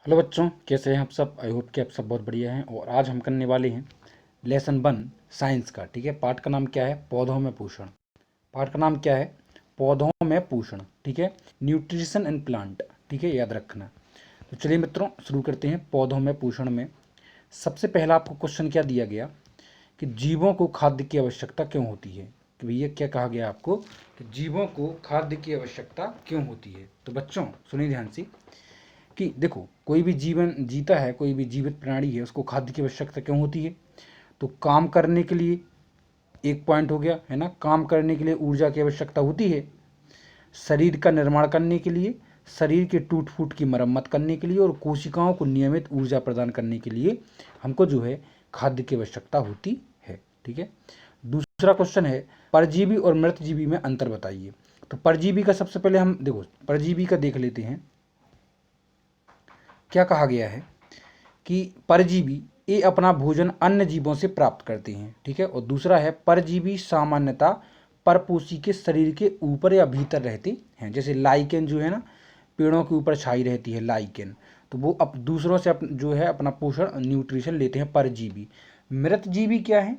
Hello बच्चों, कैसे हैं आप सब। आई होप कि आप सब बहुत बढ़िया हैं। और आज हम करने वाले हैं लेसन 1 साइंस का। ठीक है, पाठ का नाम क्या है? पौधों में पोषण। पाठ का नाम क्या है? पौधों में पोषण। ठीक है, न्यूट्रिशन इन प्लांट। ठीक है, याद रखना। तो चलिए मित्रों, शुरू करते हैं। पौधों में पोषण में सबसे पहला आपको क्वेश्चन क्या दिया गया कि जीवों को खाद्य की आवश्यकता क्यों होती है। कि भैया क्या कहा गया आपको कि जीवों को खाद्य की आवश्यकता क्यों होती है। तो बच्चों सुनिए ध्यान से कि देखो, कोई भी जीवन जीता है, कोई भी जीवित प्राणी है, उसको खाद्य की आवश्यकता क्यों होती है? तो काम करने के लिए, एक पॉइंट हो गया है ना, काम करने के लिए ऊर्जा की आवश्यकता होती है। शरीर का निर्माण करने के लिए, शरीर के टूट फूट की मरम्मत करने के लिए और कोशिकाओं को नियमित ऊर्जा प्रदान करने के लिए हमको जो है खाद्य की आवश्यकता होती है। ठीक है, दूसरा क्वेश्चन है परजीवी और मृतजीवी में अंतर बताइए। तो परजीवी का सबसे पहले हम देखो, परजीवी का देख लेते हैं। क्या कहा गया है कि परजीवी ये अपना भोजन अन्य जीवों से प्राप्त करते हैं। ठीक है, और दूसरा है परजीवी सामान्यतः परपोषी के शरीर के ऊपर या भीतर रहते हैं। जैसे लाइकेन जो है ना, पेड़ों के ऊपर छाई रहती है लाइकेन, तो वो दूसरों से जो है अपना पोषण न्यूट्रिशन लेते हैं परजीवी। मृतजीवी क्या है?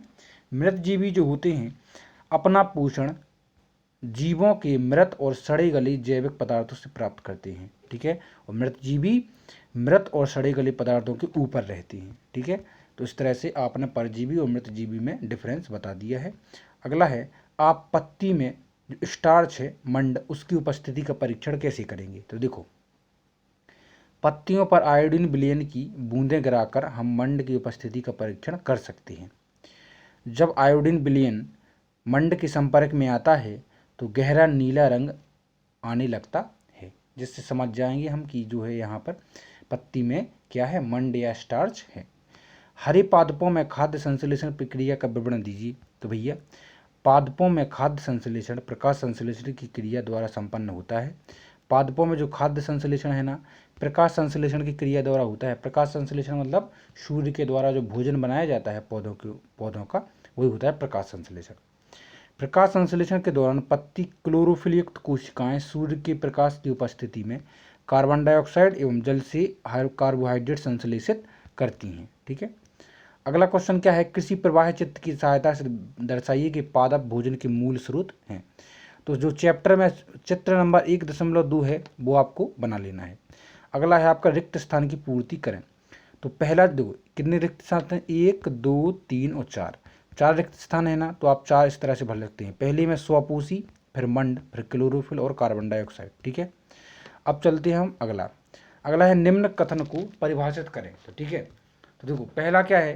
मृतजीवी जो होते हैं अपना पोषण जीवों के मृत और सड़े गले जैविक पदार्थों से प्राप्त करते हैं। ठीक है, और मृतजीवी मृत और सड़े गले पदार्थों के ऊपर रहते हैं। ठीक है, तो इस तरह से आपने परजीवी और मृतजीवी में डिफरेंस बता दिया है। अगला है, आप पत्ती में जो स्टार्च है मंड, उसकी उपस्थिति का परीक्षण कैसे करेंगे। तो देखो, पत्तियों पर आयोडीन विलयन की बूंदें गिराकर हम मंड की उपस्थिति का परीक्षण कर सकते हैं। जब आयोडीन विलयन मंड के संपर्क में आता है तो गहरा नीला रंग आने लगता है, जिससे समझ जाएंगे हम कि जो है यहाँ पर पत्ती में क्या है, मंड या स्टार्च है। हरे पादपों में खाद्य संश्लेषण प्रक्रिया का विवरण दीजिए। तो भैया, पादपों में खाद्य संश्लेषण प्रकाश संश्लेषण की क्रिया द्वारा संपन्न होता है। पादपों में जो खाद्य संश्लेषण है ना, प्रकाश संश्लेषण की क्रिया द्वारा होता है। प्रकाश संश्लेषण मतलब सूर्य के द्वारा जो भोजन बनाया जाता है पौधों का, वही होता है प्रकाश संश्लेषण। प्रकाश संश्लेषण के दौरान पत्ती क्लोरोफिल युक्त कोशिकाएं सूर्य के प्रकाश की उपस्थिति में कार्बन डाइऑक्साइड एवं जल से कार्बोहाइड्रेट संश्लेषित करती हैं। ठीक है, अगला क्वेश्चन क्या है, कृषि प्रवाह चित्र की सहायता से दर्शाइए कि पादप भोजन के मूल स्रोत हैं। तो जो चैप्टर में चित्र नंबर 1.2 है वो आपको बना लेना है। अगला है आपका रिक्त स्थान की पूर्ति करें। तो पहला दो कितने रिक्त स्थान हैं? 1 2 3 और 4, 4 रिक्त स्थान है ना, तो आप 4 इस तरह से भर सकते हैं। पहले में स्वपोषी, फिर मंड, फिर क्लोरोफिल और कार्बन डाइऑक्साइड। ठीक है, अब चलते हैं हम अगला। अगला है निम्न कथन को परिभाषित करें। तो ठीक है, तो देखो पहला क्या है,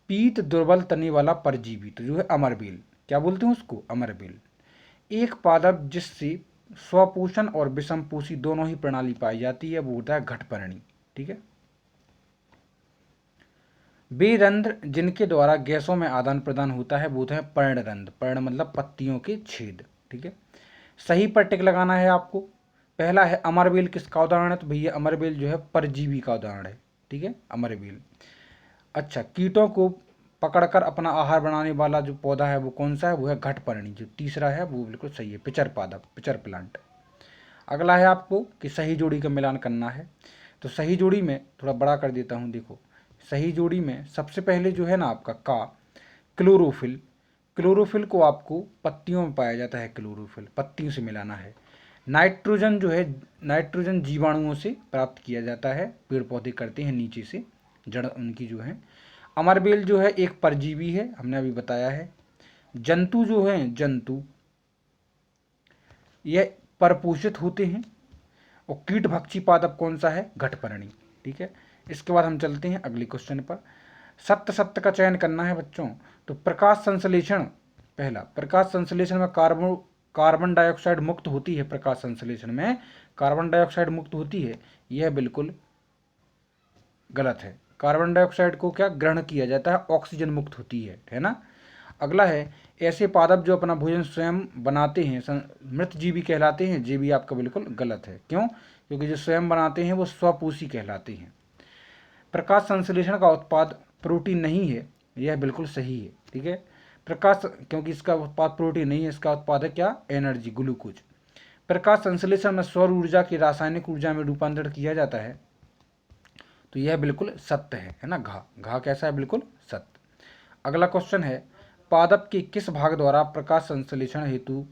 पीत दुर्बल तने वाला परजीवी, तो जो है अमरबेल, क्या बोलते हैं उसको, अमरबेल। एक पादप जिससे स्वपोषण और विषमपोषी दोनों ही प्रणाली पाई जाती है वो होता है घटपर्णी। ठीक है, वे रंध्र जिनके द्वारा गैसों में आदान प्रदान होता है वो होता है पर्णरंध्र। पर्ण मतलब पत्तियों के छेद। ठीक है, सही पर टिक लगाना है आपको। पहला है अमरबेल किसका उदाहरण है? तो भैया अमरबेल जो है परजीवी का उदाहरण है। ठीक है, अमरबेल। अच्छा, कीटों को पकड़कर अपना आहार बनाने वाला जो पौधा है वो कौन सा है? वो है घटपर्णी। जो तीसरा है वो बिल्कुल सही है, पिचर पादप, पिचर प्लांट। अगला है आपको कि सही जोड़ी का मिलान करना है। तो सही जोड़ी में थोड़ा बड़ा कर देता हूँ, देखो सही जोड़ी में सबसे पहले जो है ना आपका का क्लोरोफिल, क्लोरोफिल को आपको पत्तियों में पाया जाता है, क्लोरोफिल पत्तियों से मिलाना है। नाइट्रोजन जो है, नाइट्रोजन जीवाणुओं से प्राप्त किया जाता है, पेड़ पौधे करते हैं नीचे से, जड़ उनकी जो है। अमरबेल जो है एक परजीवी है, हमने अभी बताया है। जंतु जो हैं, जंतु यह परपोषित होते हैं। और कीटभक्षी पादप कौन सा है? घटपर्णी। ठीक है, इसके बाद हम चलते हैं अगले क्वेश्चन पर। सत्य सत्य का चयन करना है बच्चों। तो प्रकाश संश्लेषण, पहला प्रकाश संश्लेषण में कार्बन डाइऑक्साइड मुक्त होती है। प्रकाश संश्लेषण में कार्बन डाइऑक्साइड मुक्त होती है, यह बिल्कुल गलत है। कार्बन डाइऑक्साइड को क्या ग्रहण किया जाता है, ऑक्सीजन मुक्त होती है ना। अगला है ऐसे पादप जो अपना भोजन स्वयं बनाते हैं मृतजीवी कहलाते हैं। ये भी आपका बिल्कुल गलत है। क्यों? क्योंकि जो स्वयं बनाते हैं वो स्वपोषी कहलाते हैं। प्रकाश संश्लेषण का उत्पाद प्रोटीन नहीं है, यह बिल्कुल सही है। ठीक है, प्रकाश, क्योंकि इसका उत्पाद प्रोटीन नहीं है, इसका उत्पाद है क्या? Energy, glucose. प्रकाश संश्लेषण में सौर ऊर्जा की रासायनिक ऊर्जा में रूपांतरण किया जाता है। तो यह बिल्कुल सत्य है ना। घा घा कैसा है, बिल्कुल सत्य। अगला क्वेश्चन है, पादप के किस भाग द्वारा प्रकाश संश्लेषण हेतु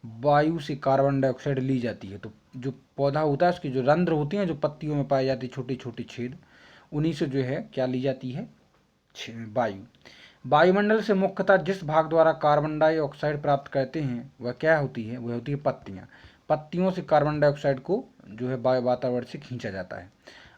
वायु से कार्बन डाइऑक्साइड ली जाती है। तो जो पौधा होता है उसकी जो रंध्र होती हैं, जो पत्तियों में पाई जाती है छोटी छोटी छेद, उन्हीं से जो है क्या ली जाती है, वायु। वायुमंडल से मुख्यतः जिस भाग द्वारा कार्बन डाइऑक्साइड प्राप्त करते हैं वह क्या होती है, वह होती है पत्तियाँ। पत्तियों से कार्बन डाइऑक्साइड को जो है वातावरण से खींचा जाता है।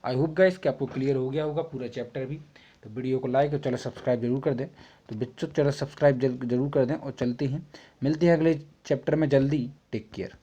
आई होप गाइस कि आपको क्लियर हो गया होगा पूरा चैप्टर भी। तो वीडियो को लाइक और चैनल सब्सक्राइब जरूर कर दें। तो बच्चों चैनल सब्सक्राइब जरूर कर दें और चलते हैं, मिलते हैं अगले चैप्टर में जल्दी। Take care.